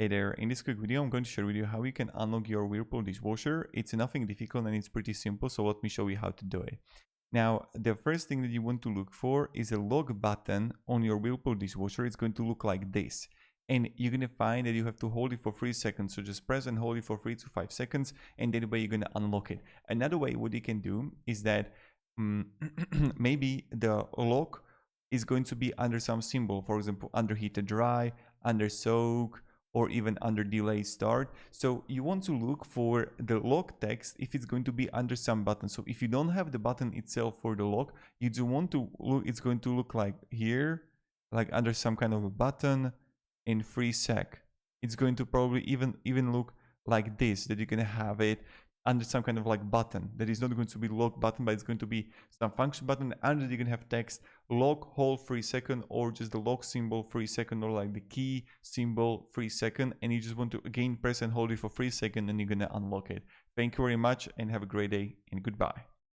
Hey there, in this quick video I'm going to share with you how you can unlock your Whirlpool dishwasher. It's nothing difficult and it's pretty simple, so let me show you how to do it. Now, the first thing that you want to look for is a lock button on your Whirlpool dishwasher. It's going to look like this. And you're going to find that you have to hold it for 3 seconds. So just press and hold it for 3 to 5 seconds, and that way you're going to unlock it. Another way what you can do is that maybe the lock is going to be under some symbol, for example, under heated dry, under soak, or even under delay start. So you want to look for the lock text if it's going to be under some button. So if you don't have the button itself for the lock, you do want to look, it's going to look like here, like under some kind of a button in 3 sec. It's going to probably even look like this, that you're gonna have it under some kind of like button that is not going to be lock button, but it's going to be some function button. Under you're gonna have text lock hold 3 second, or just the lock symbol 3 second, or like the key symbol 3 second, and you just want to again press and hold it for 3 seconds, and you're gonna unlock it. Thank you very much and have a great day, and goodbye.